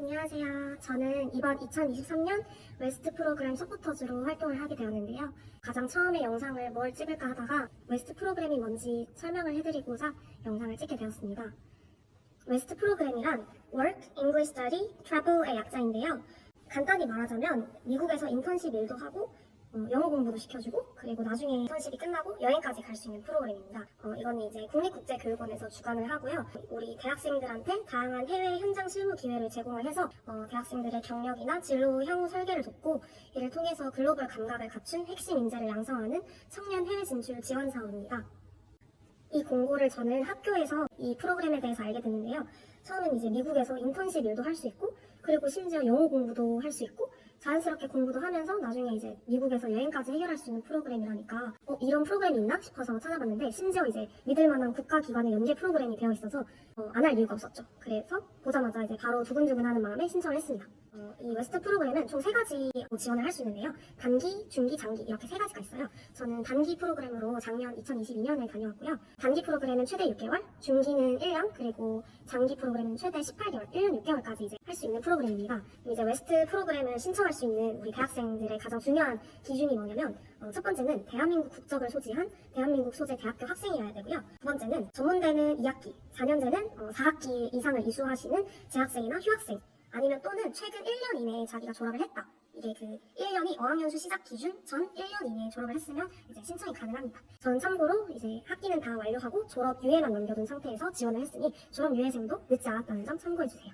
안녕하세요. 저는 이번 2023년 웨스트 프로그램 서포터즈로 활동을 하게 되었는데요. 가장 처음에 영상을 뭘 찍을까 하다가 웨스트 프로그램이 뭔지 설명을 해드리고자 영상을 찍게 되었습니다. 웨스트 프로그램이란 Work, English Study, Travel의 약자인데요. 간단히 말하자면 미국에서 인턴십 일도 하고 영어 공부도 시켜주고 그리고 나중에 인턴십이 끝나고 여행까지 갈 수 있는 프로그램입니다. 이거는 이제 국립국제교육원에서 주관을 하고요. 우리 대학생들한테 다양한 해외 현장 실무 기회를 제공을 해서 대학생들의 경력이나 진로 향후 설계를 돕고 이를 통해서 글로벌 감각을 갖춘 핵심 인재를 양성하는 청년 해외 진출 지원 사업입니다. 이 공고를 저는 학교에서 이 프로그램에 대해서 알게 됐는데요. 처음엔 이제 미국에서 인턴십 일도 할 수 있고 그리고 심지어 영어 공부도 할 수 있고 자연스럽게 공부도 하면서 나중에 이제 미국에서 여행까지 해결할 수 있는 프로그램이라니까 이런 프로그램이 있나 싶어서 찾아봤는데 심지어 이제 믿을 만한 국가기관의 연계 프로그램이 되어 있어서 안 할 이유가 없었죠. 그래서 보자마자 이제 바로 두근두근하는 마음에 신청을 했습니다. 이 웨스트 프로그램은 총 3가지 지원을 할 수 있는데요. 단기, 중기, 장기 이렇게 3가지가 있어요. 저는 단기 프로그램으로 작년 2022년에 다녀왔고요. 단기 프로그램은 최대 6개월, 중기는 1년, 그리고 장기 프로그램은 최대 18개월, 1년 6개월까지 이제 할 수 있는 프로그램입니다. 이제 웨스트 프로그램을 신청할 수 있는 우리 대학생들의 가장 중요한 기준이 뭐냐면 첫 번째는 대한민국 국적을 소지한 대한민국 소재 대학교 학생이어야 되고요. 두 번째는 전문대는 2학기, 4년제는 4학기 이상을 이수하시는 재학생이나 휴학생 아니면 또는 최근 1년 이내에 자기가 졸업을 했다. 이게 그 1년이 어학연수 시작 기준 전 1년 이내에 졸업을 했으면 이제 신청이 가능합니다. 전 참고로 이제 학기는 다 완료하고 졸업 유예만 남겨둔 상태에서 지원을 했으니 졸업 유예생도 늦지 않았다는 점 참고해주세요.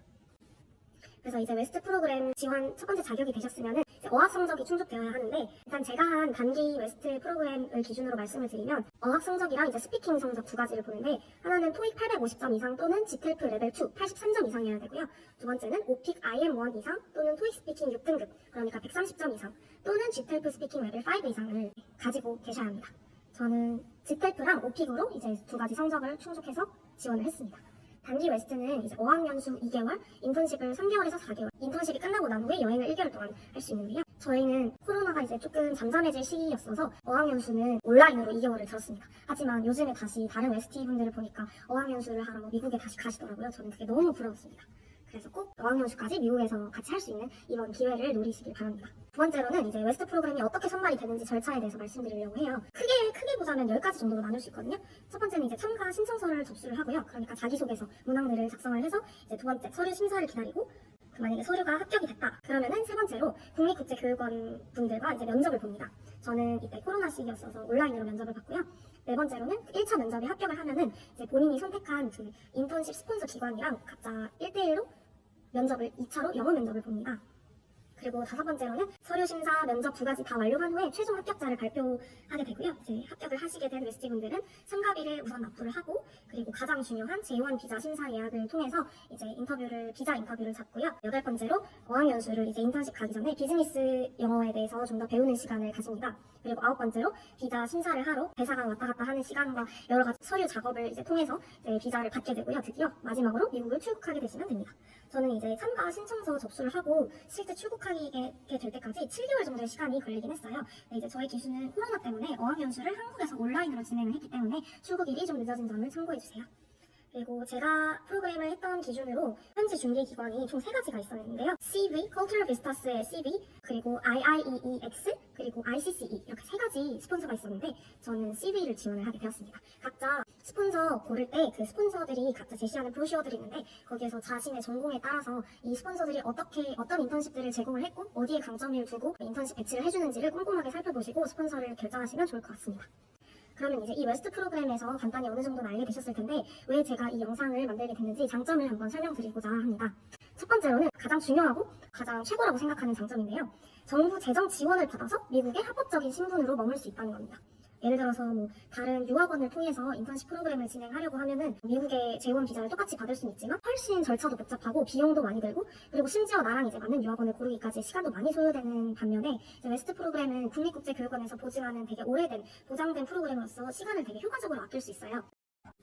그래서 이제 웨스트 프로그램 지원 첫 번째 자격이 되셨으면은 어학 성적이 충족되어야 하는데 일단 제가 한 단기 웨스트 프로그램을 기준으로 말씀을 드리면 어학 성적이랑 이제 스피킹 성적 2가지를 보는데 하나는 토익 850점 이상 또는 GTLF 레벨 2 83점 이상이어야 되고요. 두 번째는 오픽 IM1 이상 또는 토익 스피킹 6등급 그러니까 130점 이상 또는 GTLF 스피킹 레벨 5 이상을 가지고 계셔야 합니다. 저는 GTLF랑 오픽으로 이제 2가지 성적을 충족해서 지원을 했습니다. 단기 웨스트는 이제 어학연수 2개월, 인턴십을 3개월에서 4개월, 인턴십이 끝나고 난 후에 여행을 1개월 동안 할 수 있는데요. 저희는 코로나가 이제 조금 잠잠해질 시기였어서 어학연수는 온라인으로 2개월을 들었습니다. 하지만 요즘에 다시 다른 ST 분들을 보니까 어학연수를 하러 미국에 다시 가시더라고요. 저는 그게 너무 부러웠습니다. 그래서 꼭 어학연수까지 미국에서 같이 할 수 있는 이번 기회를 노리시길 바랍니다. 두 번째로는 이제 웨스트 프로그램이 어떻게 선발이 되는지 절차에 대해서 말씀드리려고 해요. 크게 보자면 10가지 정도로 나눌 수 있거든요. 첫 번째는 이제 참가 신청서를 접수를 하고요. 그러니까 자기소개서, 문항들을 작성을 해서 이제 두 번째 서류 심사를 기다리고 만약에 서류가 합격이 됐다. 그러면은 세 번째로 국립국제교육원 분들과 이제 면접을 봅니다. 저는 이때 코로나 시기였어서 온라인으로 면접을 봤고요. 네 번째로는 1차 면접에 합격을 하면은 이제 본인이 선택한 그 인턴십 스폰서 기관이랑 각자 1대1로 면접을 2차로 영어 면접을 봅니다. 그리고 다섯 번째로는 서류 심사, 면접 2가지 다 완료한 후에 최종 합격자를 발표하게 되고요. 이제 합격을 하시게 된 웨스티분들은 참가비를 우선 납부를 하고 그리고 가장 중요한 제1 비자 심사 예약을 통해서 이제 비자 인터뷰를 잡고요. 여덟 번째로 어학연수를 이제 인턴십 가기 전에 비즈니스 영어에 대해서 좀 더 배우는 시간을 가집니다. 그리고 아홉 번째로 비자 심사를 하러 대사관 왔다 갔다 하는 시간과 여러 가지 서류 작업을 이제 통해서 이제 비자를 받게 되고요. 드디어 마지막으로 미국을 출국하게 되시면 됩니다. 저는 이제 참가 신청서 접수를 하고 실제 출국하게 될 때까지 7개월 정도의 시간이 걸리긴 했어요. 이제 저희 기수는 코로나 때문에 어학연수를 한국에서 온라인으로 진행을 했기 때문에 출국일이 좀 늦어진 점을 참고해주세요. 그리고 제가 프로그램을 했던 기준으로 현지 중개 기관이 총 3가지가 있었는데요. CV, Cultural Vistas의 CV, 그리고 IIEEX, 그리고 ICCE 이렇게 3가지 스폰서가 있었는데 저는 CV를 지원을 하게 되었습니다. 각자 스폰서 고를 때 그 스폰서들이 각자 제시하는 브로셔들이 있는데 거기에서 자신의 전공에 따라서 이 스폰서들이 어떤 인턴십들을 제공을 했고 어디에 강점을 두고 인턴십 배치를 해주는지를 꼼꼼하게 살펴보시고 스폰서를 결정하시면 좋을 것 같습니다. 그러면 이제 이 웨스트 프로그램에서 간단히 어느 정도는 알게 되셨을 텐데 왜 제가 이 영상을 만들게 됐는지 장점을 한번 설명드리고자 합니다. 첫 번째로는 가장 중요하고 가장 최고라고 생각하는 장점인데요. 정부 재정 지원을 받아서 미국의 합법적인 신분으로 머물 수 있다는 겁니다. 예를 들어서 다른 유학원을 통해서 인턴십 프로그램을 진행하려고 하면은 미국의 제1 비자를 똑같이 받을 수는 있지만 훨씬 절차도 복잡하고 비용도 많이 들고 그리고 심지어 나랑 이제 맞는 유학원을 고르기까지 시간도 많이 소요되는 반면에 이제 웨스트 프로그램은 국립국제교육원에서 보증하는 되게 오래된 보장된 프로그램으로서 시간을 되게 효과적으로 아낄 수 있어요.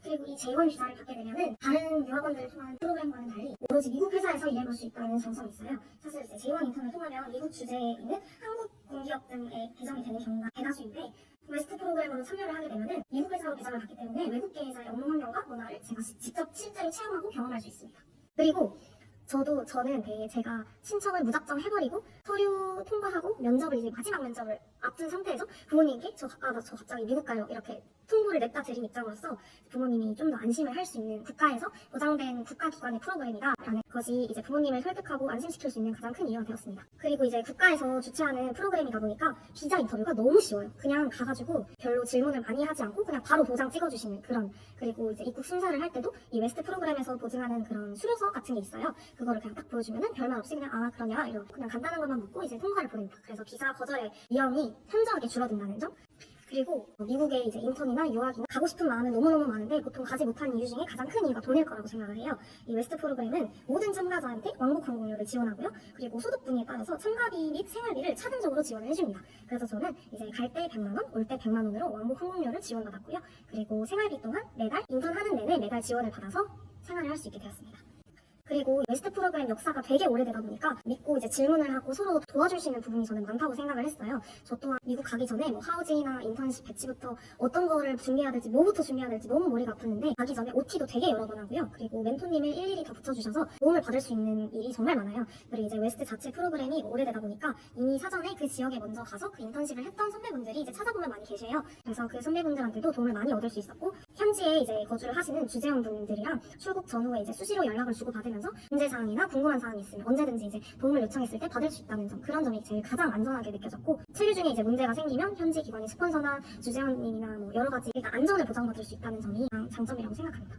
그리고 이 제1 비자를 받게 되면은 다른 유학원들을 통한 프로그램과는 달리 오로지 미국 회사에서 일해볼 수 있다는 장점이 있어요. 사실 이제 제1 인턴을 통하면 미국 주재에 있는 한국 공기업 등에 배정이 되는 경우가 대다수인데 웨스트 프로그램으로 참여를 하게 되면은 미국 회사로 배정을 받기 때문에 외국계 회사의 업무 환경과 문화를 제가 직접 실제로 체험하고 경험할 수 있습니다. 그리고 저는 되게 제가 신청을 무작정 해버리고 서류 통과하고 면접을 이제 마지막 면접을 앞둔 상태에서 부모님께 저 갑자기 미국 가요 이렇게 통보를 냈다 드린 입장으로서 부모님이 좀 더 안심을 할 수 있는 국가에서 보장된 국가기관의 프로그램이다 라는 것이 이제 부모님을 설득하고 안심시킬 수 있는 가장 큰 이유가 되었습니다. 그리고 이제 국가에서 주최하는 프로그램이다 보니까 비자 인터뷰가 너무 쉬워요. 그냥 가가지고 별로 질문을 많이 하지 않고 그냥 바로 도장 찍어주시는 그런, 그리고 이제 입국 심사를 할 때도 이 웨스트 프로그램에서 보증하는 그런 수료서 같은 게 있어요. 그거를 그냥 딱 보여주면은 별말 없이 그냥 아 그러냐 이러고 그냥 간단한 것만 묻고 이제 통과를 보냅니다. 그래서 비자 거절의 위험이 현저하게 줄어든다는 점. 그리고 미국에 이제 인턴이나 유학이나 가고 싶은 마음은 너무너무 많은데 보통 가지 못하는 이유 중에 가장 큰 이유가 돈일 거라고 생각을 해요. 이 웨스트 프로그램은 모든 참가자한테 왕복 항공료를 지원하고요. 그리고 소득 분위에 따라서 참가비 및 생활비를 차등적으로 지원을 해줍니다. 그래서 저는 이제 갈 때 100만 원, 올 때 100만 원으로 왕복 항공료를 지원받았고요. 그리고 생활비 또한 매달 인턴하는 내내 매달 지원을 받아서 생활을 할 수 있게 되었습니다. 그리고 웨스트 프로그램 역사가 되게 오래되다 보니까 믿고 이제 질문을 하고 서로 도와줄 수 있는 부분이 저는 많다고 생각을 했어요. 저 또한 미국 가기 전에 뭐 하우징이나 인턴십 배치부터 어떤 거를 준비해야 될지 뭐부터 준비해야 될지 너무 머리가 아팠는데 가기 전에 OT도 되게 여러 번 하고요. 그리고 멘토님을 일일이 다 붙여주셔서 도움을 받을 수 있는 일이 정말 많아요. 그리고 이제 웨스트 자체 프로그램이 오래되다 보니까 이미 사전에 그 지역에 먼저 가서 그 인턴십을 했던 선배분들이 이제 찾아보면 많이 계세요. 그래서 그 선배분들한테도 도움을 많이 얻을 수 있었고 현지에 이제 거주를 하시는 주재원분들이랑 출국 전후에 이제 수시로 연락을 주고받으면서 문제사항이나 궁금한 사항이 있으면 언제든지 이제 도움을 요청했을 때 받을 수 있다는 점, 그런 점이 제일 가장 안전하게 느껴졌고 체류 중에 이제 문제가 생기면 현지 기관의 스폰서나 주재원님이나 뭐 여러 가지 일단 안전을 보장받을 수 있다는 점이 장점이라고 생각합니다.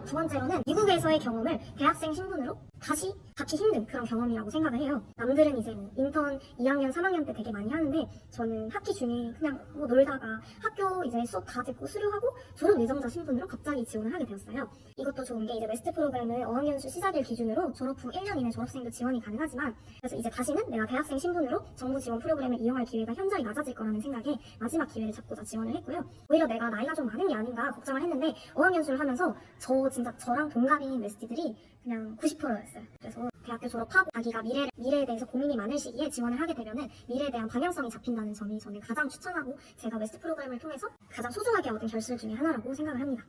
두 번째로는 미국에서의 경험을 대학생 신분으로 다시 갖기 힘든 그런 경험이라고 생각을 해요. 남들은 이제 뭐 인턴 2학년, 3학년 때 되게 많이 하는데 저는 학기 중에 그냥 뭐 놀다가 학교 이제 수업 다 듣고 수료하고 졸업 예정자 신분으로 갑자기 지원을 하게 되었어요. 이것도 좋은 게 이제 웨스트 프로그램은 어학연수 시작일 기준으로 졸업 후 1년 이내 졸업생도 지원이 가능하지만 그래서 이제 다시는 내가 대학생 신분으로 정부 지원 프로그램을 이용할 기회가 현저히 낮아질 거라는 생각에 마지막 기회를 잡고자 지원을 했고요. 오히려 내가 나이가 좀 많은 게 아닌가 걱정을 했는데 어학연수를 하면서 진짜 저랑 동갑인 웨스티들이 그냥 90%였어요. 그래서 대학교 졸업하고 자기가 미래에 대해서 고민이 많을 시기에 지원을 하게 되면은 미래에 대한 방향성이 잡힌다는 점이 저는 가장 추천하고 제가 웨스트 프로그램을 통해서 가장 소중하게 얻은 결실 중에 하나라고 생각을 합니다.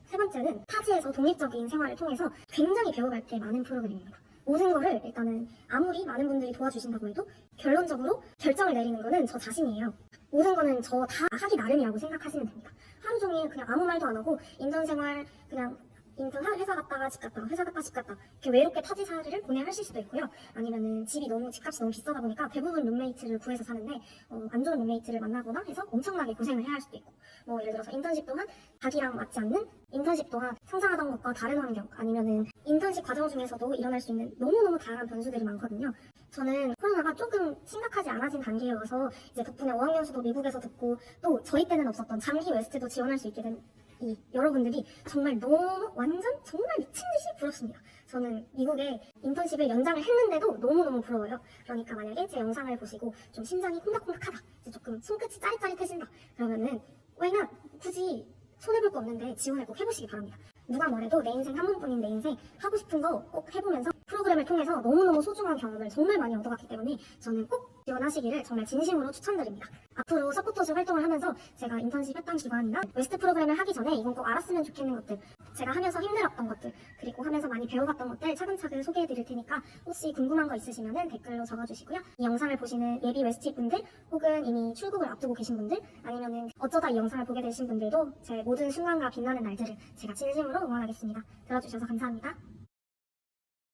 세 번째는 타지에서 독립적인 생활을 통해서 굉장히 배워갈 게 많은 프로그램입니다. 모든 거를 일단은 아무리 많은 분들이 도와주신다고 해도 결론적으로 결정을 내리는 거는 저 자신이에요. 모든 거는 저 다 하기 나름이라고 생각하시면 됩니다. 하루 종일 그냥 아무 말도 안 하고 인턴 생활 그냥 인턴 회사 갔다가 집 갔다가 회사 갔다 집 갔다 이렇게 외롭게 타지살이를 보내하실 수도 있고요. 아니면은 집값이 너무 비싸다 보니까 대부분 룸메이트를 구해서 사는데 안 좋은 룸메이트를 만나거나 해서 엄청나게 고생을 해야 할 수도 있고 뭐 예를 들어서 인턴십 또한 자기랑 맞지 않는 인턴십 또한 상상하던 것과 다른 환경 아니면은 인턴십 과정 중에서도 일어날 수 있는 너무너무 다양한 변수들이 많거든요. 저는 코로나가 조금 심각하지 않아진 단계여서 이제 덕분에 어학연수도 미국에서 듣고 또 저희 때는 없었던 장기 웨스트도 지원할 수 있게 된 이 여러분들이 정말 너무 완전 정말 미친 듯이 부럽습니다. 저는 미국에 인턴십을 연장을 했는데도 너무너무 부러워요. 그러니까 만약에 제 영상을 보시고 좀 심장이 콩닥콩닥하다, 이제 조금 손끝이 짜릿짜릿해진다 그러면은 왜냐 굳이 손해볼 거 없는데 지원을 꼭 해보시기 바랍니다. 누가 뭐래도 내 인생 한 번뿐인 내 인생 하고 싶은 거 꼭 해보면서 프로그램을 통해서 너무너무 소중한 경험을 정말 많이 얻어갔기 때문에 저는 꼭 지원하시기를 정말 진심으로 추천드립니다. 앞으로 서포터즈 활동을 하면서 제가 인턴십 했던 기관이나 웨스트 프로그램을 하기 전에 이건 꼭 알았으면 좋겠는 것들, 제가 하면서 힘들었던 것들, 그리고 하면서 많이 배워갔던 것들 차근차근 소개해드릴 테니까 혹시 궁금한 거 있으시면 댓글로 적어주시고요. 이 영상을 보시는 예비 웨스티 분들 혹은 이미 출국을 앞두고 계신 분들 아니면은 어쩌다 이 영상을 보게 되신 분들도 제 모든 순간과 빛나는 날들을 제가 진심으로 응원하겠습니다. 들어주셔서 감사합니다.